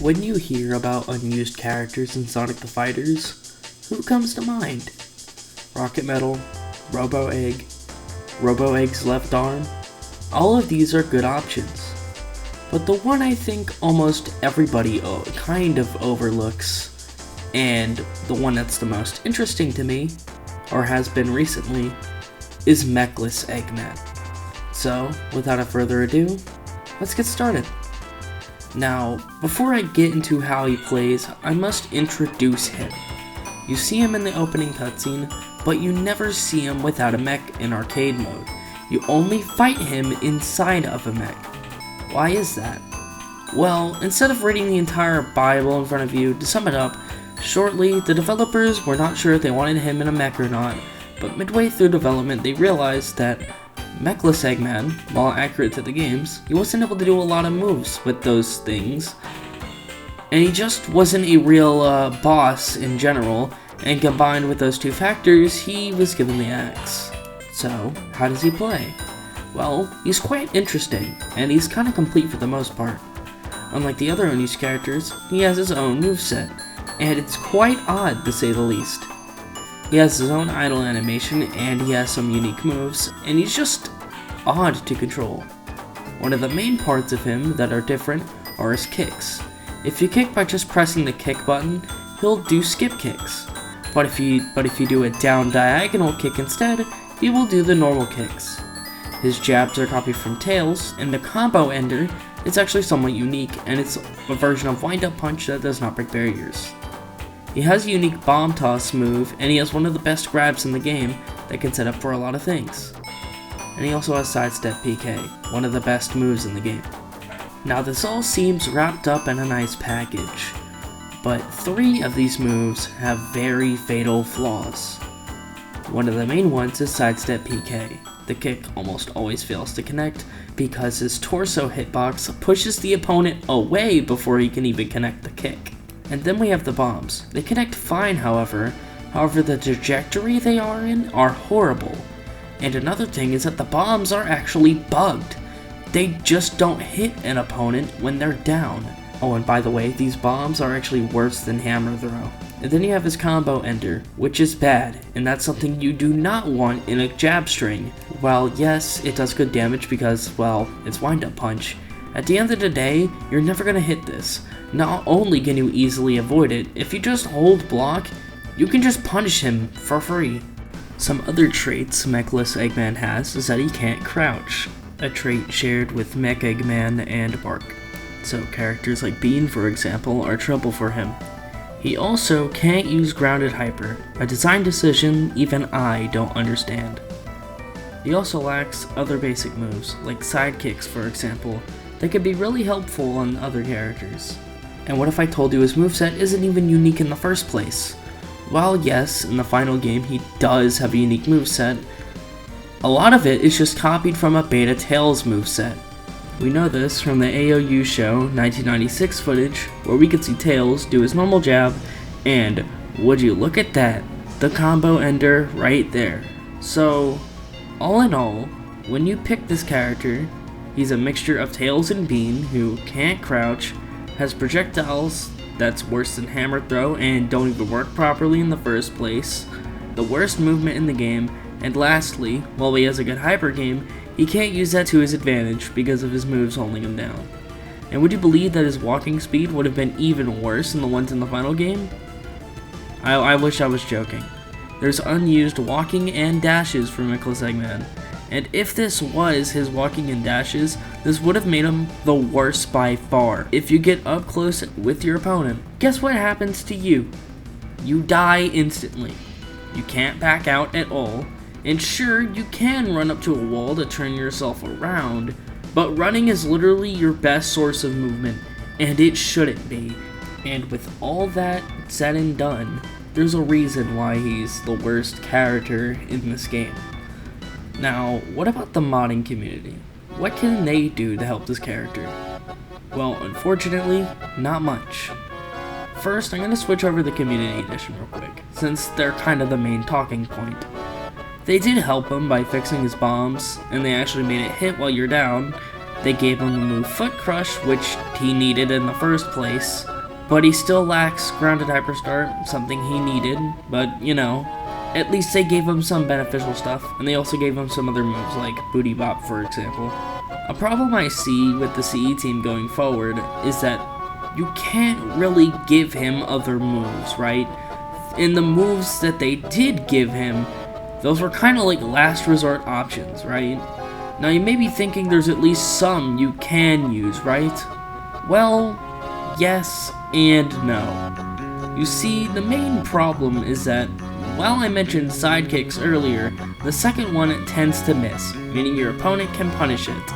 When you hear about unused characters in Sonic the Fighters, who comes to mind? Rocket Metal, Robo-Egg, Robo-Egg's left arm? All of these are good options. But the one I think almost everybody kind of overlooks, and the one that's the most interesting to me, or has been recently, is Mechless Eggman. So, without further ado, let's get started. Now, before I get into how he plays, I must introduce him. You see him in the opening cutscene, but you never see him without a mech in arcade mode. You only fight him inside of a mech. Why is that? Well, instead of reading the entire Bible in front of you, to sum it up, shortly, the developers were not sure if they wanted him in a mech or not, but midway through development they realized that Mechless Eggman, while accurate to the games, he wasn't able to do a lot of moves with those things, and he just wasn't a real boss in general, and combined with those two factors, he was given the axe. So, how does he play? Well, he's quite interesting, and he's kinda complete for the most part. Unlike the other unused characters, he has his own moveset, and it's quite odd to say the least. He has his own idle animation, and he has some unique moves, and he's just odd to control. One of the main parts of him that are different are his kicks. If you kick by just pressing the kick button, he'll do skip kicks. But if you do a down diagonal kick instead, he will do the normal kicks. His jabs are copied from Tails, and the combo ender is actually somewhat unique, and it's a version of wind-up punch that does not break barriers. He has a unique bomb toss move, and he has one of the best grabs in the game that can set up for a lot of things. And he also has sidestep PK, one of the best moves in the game. Now this all seems wrapped up in a nice package, but 3 of these moves have very fatal flaws. One of the main ones is sidestep PK. The kick almost always fails to connect because his torso hitbox pushes the opponent away before he can even connect the kick. And then we have the bombs. They connect fine, however the trajectory they are in are horrible. And another thing is that the bombs are actually bugged. They just don't hit an opponent when they're down. Oh, and by the way, these bombs are actually worse than hammer throw. And then you have his combo ender, which is bad, and that's something you do not want in a jab string. While yes, it does good damage because, well, it's wind-up punch, at the end of the day, you're never gonna hit this. Not only can you easily avoid it, if you just hold block, you can just punish him for free. Some other traits Mechless Eggman has is that he can't crouch, a trait shared with Mech Eggman and Bark. So characters like Bean, for example, are trouble for him. He also can't use grounded hyper, a design decision even I don't understand. He also lacks other basic moves, like sidekicks for example, that could be really helpful on other characters. And what if I told you his moveset isn't even unique in the first place? While yes, in the final game he does have a unique moveset, a lot of it is just copied from a beta Tails moveset. We know this from the AOU show 1996 footage, where we could see Tails do his normal jab, and would you look at that, the combo ender right there. So, all in all, when you pick this character, he's a mixture of Tails and Bean, who can't crouch, has projectiles that's worse than hammer throw and don't even work properly in the first place, the worst movement in the game, and lastly, while he has a good hyper game, he can't use that to his advantage because of his moves holding him down. And would you believe that his walking speed would have been even worse than the ones in the final game? I wish I was joking. There's unused walking and dashes for Mechless Eggman, and if this was his walking and dashes, this would have made him the worst by far. If you get up close with your opponent, guess what happens to you? You die instantly. You can't back out at all, and sure, you can run up to a wall to turn yourself around, but running is literally your best source of movement, and it shouldn't be. And with all that said and done, there's a reason why he's the worst character in this game. Now, what about the modding community? What can they do to help this character? Well, unfortunately, not much. First, I'm going to switch over to the Community Edition real quick, since they're kind of the main talking point. They did help him by fixing his bombs, and they actually made it hit while you're down. They gave him the move Foot Crush, which he needed in the first place, but he still lacks grounded hyperstart, something he needed, but you know, at least they gave him some beneficial stuff, and they also gave him some other moves like videoabout, for example. A problem I see with the CE team going forward is that you can't really give him other moves, right? And the moves that they did give him, those were kind of like last resort options, right? Now you may be thinking there's at least some you can use, right? Well, yes and no. You see, the main problem is that, while I mentioned sidekicks earlier, the second one tends to miss, meaning your opponent can punish it.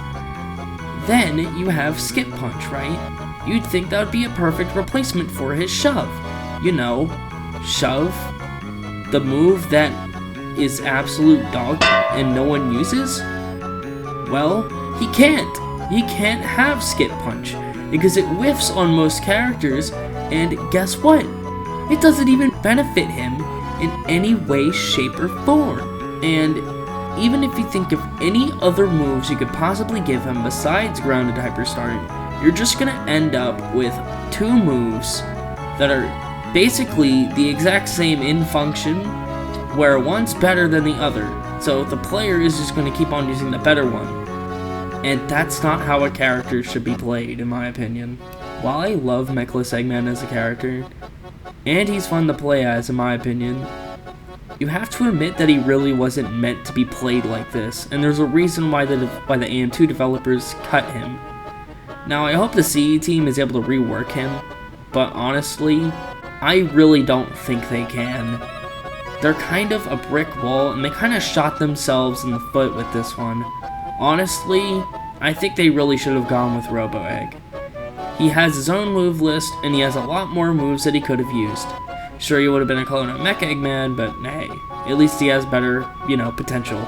Then you have Skip Punch, right? You'd think that would be a perfect replacement for his shove. You know, shove, the move that is absolute dog and no one uses? Well, he can't. He can't have Skip Punch because it whiffs on most characters, and guess what? It doesn't even benefit him in any way, shape, or form. And even if you think of any other moves you could possibly give him besides grounded hyperstart, you're just gonna end up with two moves that are basically the exact same in function, where one's better than the other. So the player is just gonna keep on using the better one. And that's not how a character should be played, in my opinion. While I love Mechless Eggman as a character, and he's fun to play as, in my opinion, you have to admit that he really wasn't meant to be played like this, and there's a reason why the AM2 developers cut him. Now, I hope the CE team is able to rework him, but honestly, I really don't think they can. They're kind of a brick wall, and they kind of shot themselves in the foot with this one. Honestly, I think they really should have gone with Robo-Egg. He has his own move list, and he has a lot more moves that he could have used. Sure, he would have been a clone of Mech Eggman, but hey, at least he has better, potential.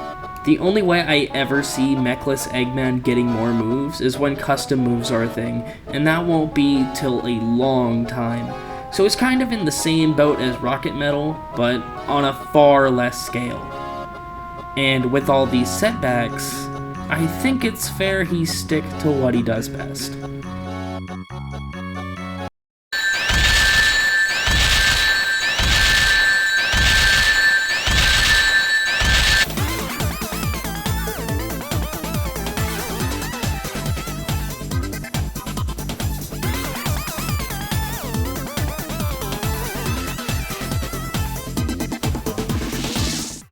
The only way I ever see Mechless Eggman getting more moves is when custom moves are a thing, and that won't be till a long time. So it's kind of in the same boat as Rocket Metal, but on a far less scale. And with all these setbacks, I think it's fair he stick to what he does best.